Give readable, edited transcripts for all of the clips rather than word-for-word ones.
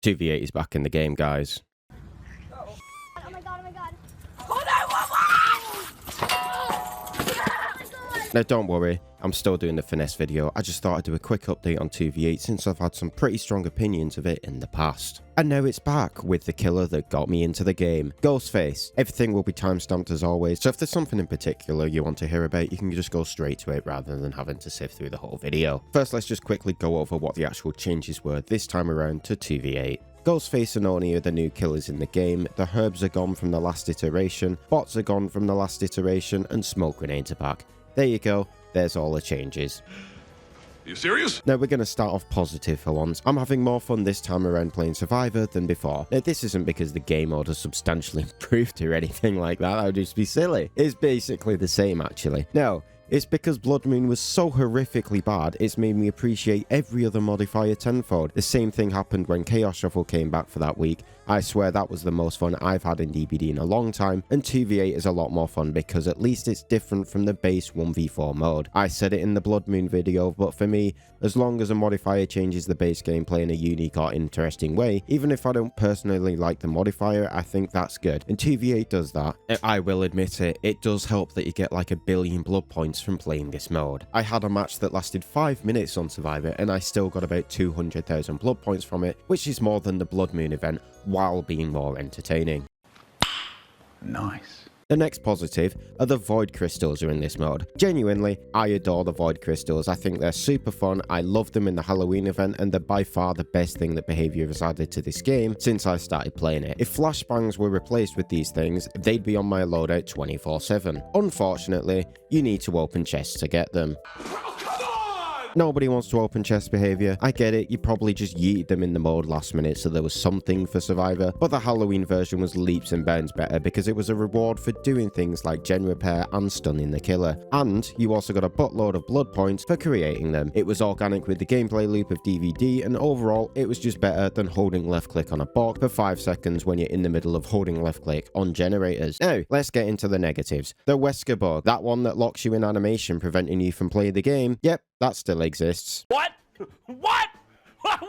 2v8 is back in the game, guys. Oh my god, oh my god. Now don't worry, I'm still doing the finesse video. I just thought I'd do a quick update on 2v8 since I've had some pretty strong opinions of it in the past. And now it's back with the killer that got me into the game, Ghostface. Everything will be timestamped as always, so if there's something in particular you want to hear about, you can just go straight to it rather than having to sift through the whole video. First, let's just quickly go over what the actual changes were this time around to 2v8. Ghostface and Oni are the new killers in the game, the herbs are gone from the last iteration, bots are gone from the last iteration, and smoke grenades are back. There you go, there's all the changes. You serious? Now we're going to start off positive for once. I'm having more fun this time around playing Survivor than before. Now this isn't because the game mode has substantially improved or anything like that, that would just be silly. It's basically the same actually. No, it's because bloodmoon was so horrifically bad, it's made me appreciate every other modifier tenfold. The same thing happened when Chaos Shuffle came back for that week. I swear that was the most fun I've had in DBD in a long time, and 2v8 is a lot more fun because at least it's different from the base 1v4 mode. I said it in the bloodmoon video, but for me, as long as a modifier changes the base gameplay in a unique or interesting way, even if I don't personally like the modifier, I think that's good. And 2v8 does that. I will admit it, it does help that you get like 1 billion blood points from playing this mode. I had a match that lasted 5 minutes on Survivor and I still got about 200,000 blood points from it, which is more than the bloodmoon event, while being more entertaining. Nice. The next positive are the void crystals are in this mode. Genuinely, I adore the void crystals. I think they're super fun. I love them in the Halloween event and they're by far the best thing that Behavior has added to this game since I started playing it. If flashbangs were replaced with these things, they'd be on my loadout 24/7. Unfortunately, you need to open chests to get them. Nobody wants to open chest Behavior. I get it, you probably just yeeted them in the mode last minute so there was something for Survivor, but the Halloween version was leaps and bounds better because it was a reward for doing things like gen repair and stunning the killer. And you also got a buttload of blood points for creating them. It was organic with the gameplay loop of DVD, and overall it was just better than holding left click on a box for 5 seconds when you're in the middle of holding left click on generators. Now, let's get into the negatives. The Wesker Bug, that one that locks you in animation preventing you from playing the game, yep, that still exists. What? What? What?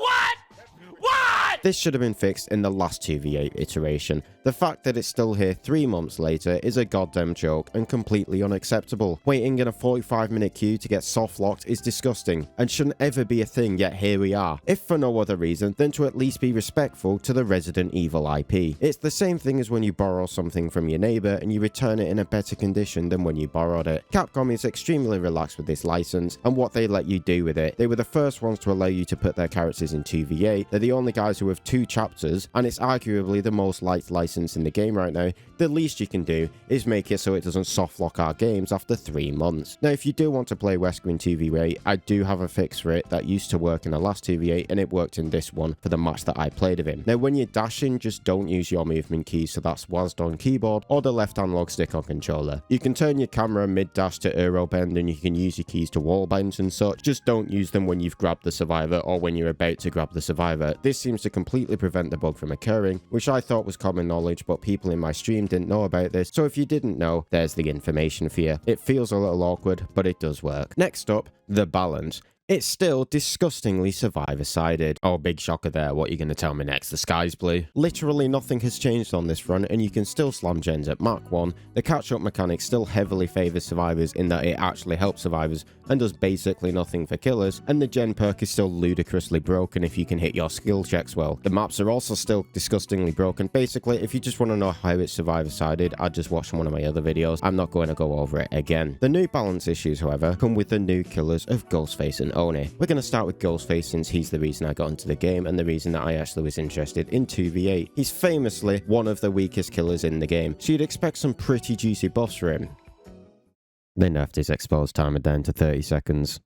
What? This should have been fixed in the last 2v8 iteration. The fact that it's still here 3 months later is a goddamn joke and completely unacceptable. Waiting in a 45-minute queue to get soft locked is disgusting and shouldn't ever be a thing, yet here we are. If for no other reason than to at least be respectful to the Resident Evil IP. It's the same thing as when you borrow something from your neighbor and you return it in a better condition than when you borrowed it. Capcom is extremely relaxed with this license and what they let you do with it. They were the first ones to allow you to put their characters in 2v8. They're the only guys who have 2 chapters, and it's arguably the most liked license in the game right now. The least you can do is make it so it doesn't soft lock our games after 3 months. Now, if you do want to play Wesker in 2v8, I do have a fix for it that used to work in the last 2v8, and it worked in this one for the match that I played of him. Now, when you're dashing, just don't use your movement keys, so that's WASD on keyboard or the left analog stick on controller. You can turn your camera mid-dash to Euro bend, and you can use your keys to wall bounce and such. Just don't use them when you've grabbed the survivor or when you're about to grab the survivor. This seems to completely prevent the bug from occurring, which I thought was common knowledge, but people in my stream didn't know about this, so if you didn't know, there's the information for you. It feels a little awkward, but it does work. Next up, the balance. It's still disgustingly Survivor-sided. Oh, big shocker there. What are you going to tell me next? The sky's blue? Literally nothing has changed on this front, and you can still slam gens at Mach 1. The catch-up mechanic still heavily favors survivors in that it actually helps survivors and does basically nothing for killers, and the gen perk is still ludicrously broken if you can hit your skill checks well. The maps are also still disgustingly broken. Basically, if you just want to know how it's Survivor-sided, I'd just watch one of my other videos. I'm not going to go over it again. The new balance issues, however, come with the new killers of Ghostface and Oni. We're going to start with Ghostface since he's the reason I got into the game and the reason that I actually was interested in 2v8. He's famously one of the weakest killers in the game, so you'd expect some pretty juicy buffs for him. They nerfed his exposed timer down to 30 seconds.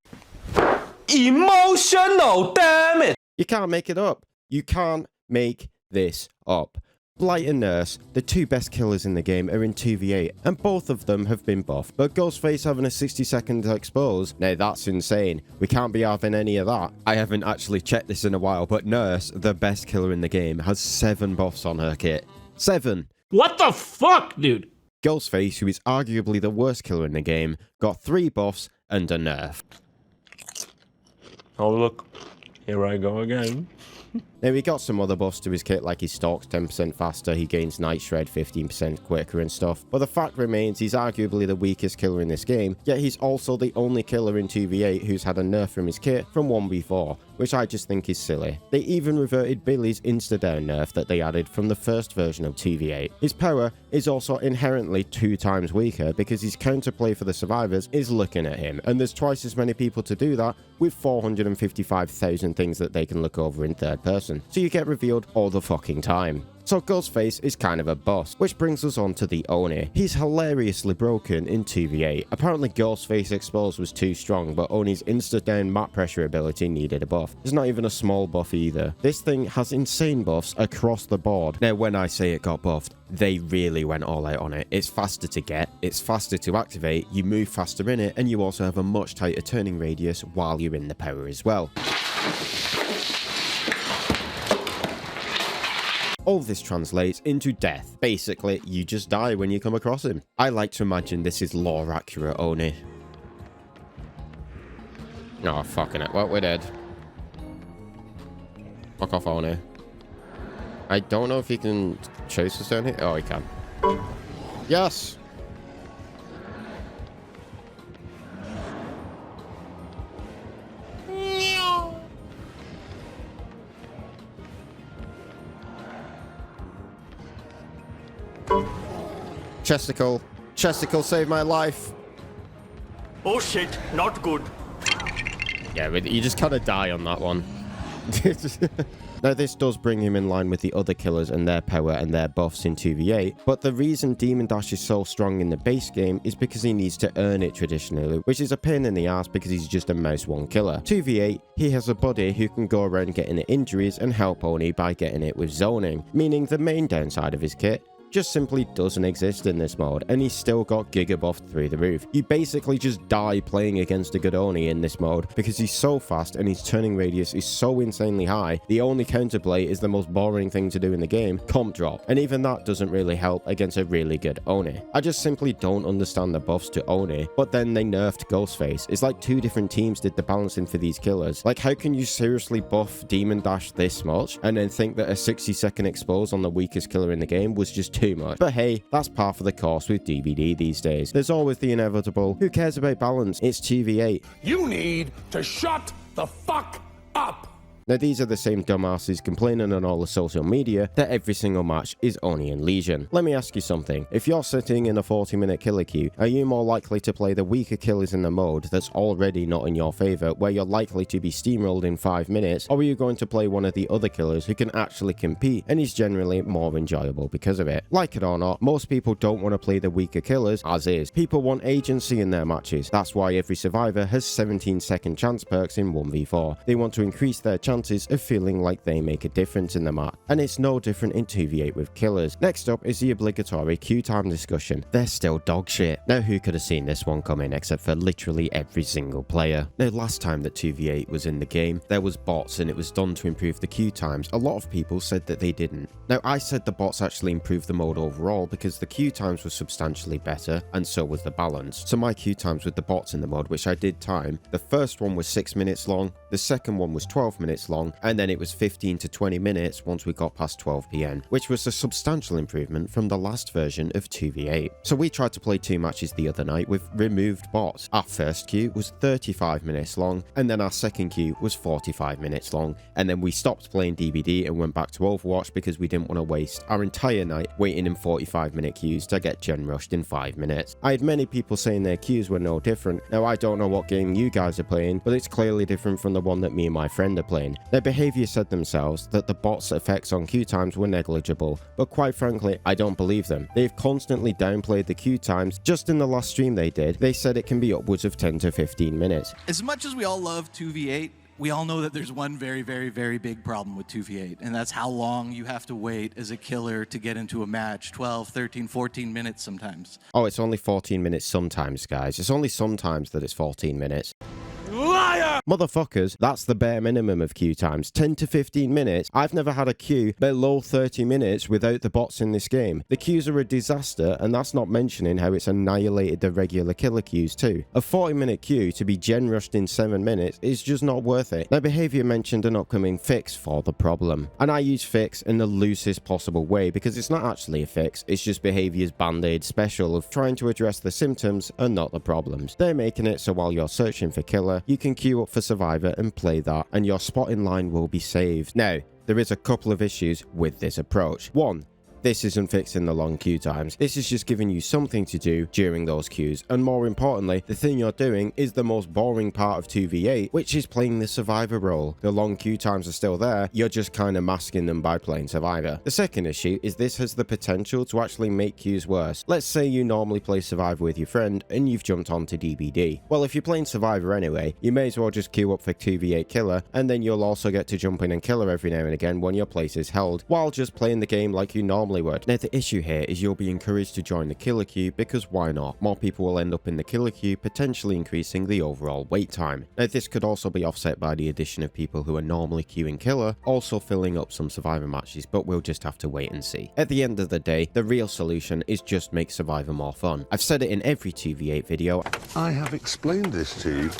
Emotional, damn it! You can't make it up. You can't make this up. Blight and Nurse, the 2 best killers in the game, are in 2v8, and both of them have been buffed, but Ghostface having a 60-second expose? Now that's insane. We can't be having any of that. I haven't actually checked this in a while, but Nurse, the best killer in the game, has 7 buffs on her kit. 7! What the fuck, dude? Ghostface, who is arguably the worst killer in the game, got 3 buffs and a nerf. Oh, look. Here I go again. Now, he got some other buffs to his kit, like he stalks 10% faster, he gains Night Shred 15% quicker and stuff, but the fact remains he's arguably the weakest killer in this game, yet he's also the only killer in 2v8 who's had a nerf from his kit from 1v4, which I just think is silly. They even reverted Billy's insta-down nerf that they added from the first version of 2v8. His power is also inherently 2 times weaker because his counterplay for the survivors is looking at him, and there's twice as many people to do that with 455,000 things that they can look over in third person, so you get revealed all the fucking time. So Ghostface is kind of a boss, which brings us on to the Oni. He's hilariously broken in 2v8. Apparently Ghostface Exposed was too strong, but Oni's insta-down map pressure ability needed a buff. There's not even a small buff either. This thing has insane buffs across the board. Now when I say it got buffed, they really went all out on it. It's faster to get, it's faster to activate, you move faster in it, and you also have a much tighter turning radius while you're in the power as well. All this translates into death. Basically, you just die when you come across him. I like to imagine this is lore accurate Oni. Oh, fucking it. Well, we're dead. Fuck off, Oni. I don't know if he can chase us down here. Oh, he can. Yes! Chesticle. Chesticle saved my life. Oh shit, not good. Yeah, but you just kind of die on that one. Now, this does bring him in line with the other killers and their power and their buffs in 2v8, but the reason Demon Dash is so strong in the base game is because he needs to earn it traditionally, which is a pain in the ass because he's just a mouse 1 killer. 2v8, he has a buddy who can go around getting injuries and help Oni by getting it with zoning, meaning the main downside of his kit just simply doesn't exist in this mode, and he's still got giga buffed through the roof. You basically just die playing against a good Oni in this mode because he's so fast and his turning radius is so insanely high. The only counterplay is the most boring thing to do in the game, comp drop, and even that doesn't really help against a really good Oni. I just simply don't understand the buffs to Oni, but then they nerfed Ghostface. It's like 2 different teams did the balancing for these killers. Like, how can you seriously buff Demon Dash this much and then think that a 60-second expose on the weakest killer in the game was just too much? But hey, that's par for the course with DBD these days. There's always the inevitable. Who cares about balance? It's 2v8. You need to shut the fuck up. Now, these are the same dumbasses complaining on all the social media that every single match is Oni and Legion. Let me ask you something. If you're sitting in a 40-minute killer queue, are you more likely to play the weaker killers in the mode that's already not in your favor, where you're likely to be steamrolled in 5 minutes, or are you going to play one of the other killers who can actually compete and is generally more enjoyable because of it? Like it or not, most people don't want to play the weaker killers as is. People want agency in their matches. That's why every survivor has 17-second chance perks in 1v4. They want to increase their chances of feeling like they make a difference in the map, and it's no different in 2v8 with killers. Next up is the obligatory queue time discussion. They're still dog shit. Now, who could have seen this one coming except for literally every single player? Now, last time that 2v8 was in the game, there was bots and it was done to improve the queue times. A lot of people said that they didn't. Now, I said the bots actually improved the mode overall because the queue times were substantially better, and so was the balance. So my queue times with the bots in the mode, which I did time, the first one was 6 minutes long, the second one was 12 minutes long, and then it was 15 to 20 minutes once we got past 12 PM, which was a substantial improvement from the last version of 2v8. So we tried to play 2 matches the other night with removed bots. Our first queue was 35 minutes long, and then our second queue was 45 minutes long, and then we stopped playing DBD and went back to Overwatch because we didn't want to waste our entire night waiting in 45-minute queues to get gen rushed in 5 minutes. I had many people saying their queues were no different. Now, I don't know what game you guys are playing, but it's clearly different from the one that me and my friend are playing. Their behavior said themselves that the bots' effects on queue times were negligible, but quite frankly, I don't believe them. They've constantly downplayed the queue times. Just in the last stream they did, they said it can be upwards of 10 to 15 minutes. As much as we all love 2v8, we all know that there's one very, very, very big problem with 2v8, and that's how long you have to wait as a killer to get into a match. 12, 13, 14 minutes sometimes. Oh, it's only 14 minutes sometimes, guys. It's only sometimes that it's 14 minutes. Liar! Motherfuckers, that's the bare minimum of queue times, 10 to 15 minutes. I've never had a queue below 30 minutes without the bots in this game. The queues are a disaster, and that's not mentioning how it's annihilated the regular killer queues too. A 40-minute queue to be gen rushed in 7 minutes is just not worth it. Now, Behaviour mentioned an upcoming fix for the problem, and I use fix in the loosest possible way because it's not actually a fix, it's just Behaviour's band-aid special of trying to address the symptoms and not the problems. They're making it so while you're searching for killer, you can queue up for survivor and play that, and your spot in line will be saved. Now, there is a couple of issues with this approach. One, this isn't fixing the long queue times. This is just giving you something to do during those queues. And more importantly, the thing you're doing is the most boring part of 2v8, which is playing the survivor role. The long queue times are still there, you're just kind of masking them by playing survivor. The second issue is this has the potential to actually make queues worse. Let's say you normally play survivor with your friend and you've jumped onto DBD. Well, if you're playing survivor anyway, you may as well just queue up for 2v8 killer, and then you'll also get to jump in and killer every now and again when your place is held, while just playing the game like you normally would. Now, the issue here is you'll be encouraged to join the killer queue because why not? More people will end up in the killer queue, potentially increasing the overall wait time. Now, this could also be offset by the addition of people who are normally queuing killer, also filling up some survivor matches, but we'll just have to wait and see. At the end of the day, the real solution is just make survivor more fun. I've said it in every 2v8 video. I have explained this to you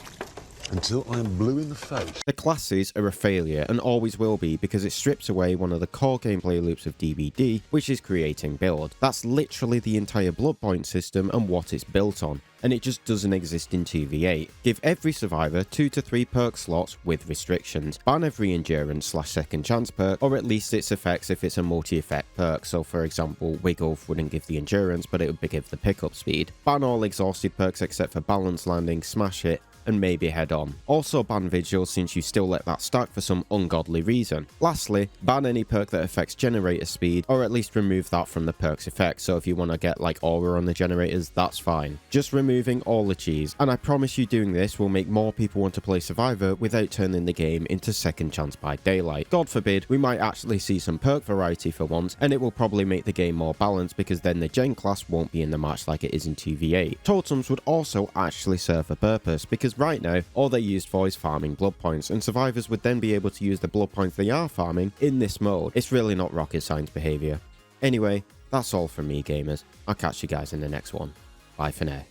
until I am blue in the face. The classes are a failure and always will be because it strips away one of the core gameplay loops of DBD, which is creating build. That's literally the entire blood point system and what it's built on, and it just doesn't exist in 2v8. Give every survivor 2 to 3 perk slots with restrictions. Ban every endurance/second chance perk, or at least its effects if it's a multi-effect perk. So for example, Wiggle wouldn't give the endurance, but it would give the pickup speed. Ban all exhausted perks except for balance landing, smash hit, and maybe head on. Also ban vigil since you still let that stack for some ungodly reason. Lastly, ban any perk that affects generator speed, or at least remove that from the perk's effect. So if you want to get like aura on the generators, that's fine. Just removing all the cheese, and I promise you doing this will make more people want to play survivor without turning the game into second chance by daylight. God forbid, we might actually see some perk variety for once, and it will probably make the game more balanced because then the gen class won't be in the match like it is in 2v8. Totems would also actually serve a purpose because right now, all they're used for is farming blood points, and survivors would then be able to use the blood points they are farming in this mode. It's really not rocket science behavior. Anyway, that's all from me, gamers. I'll catch you guys in the next one. Bye for now.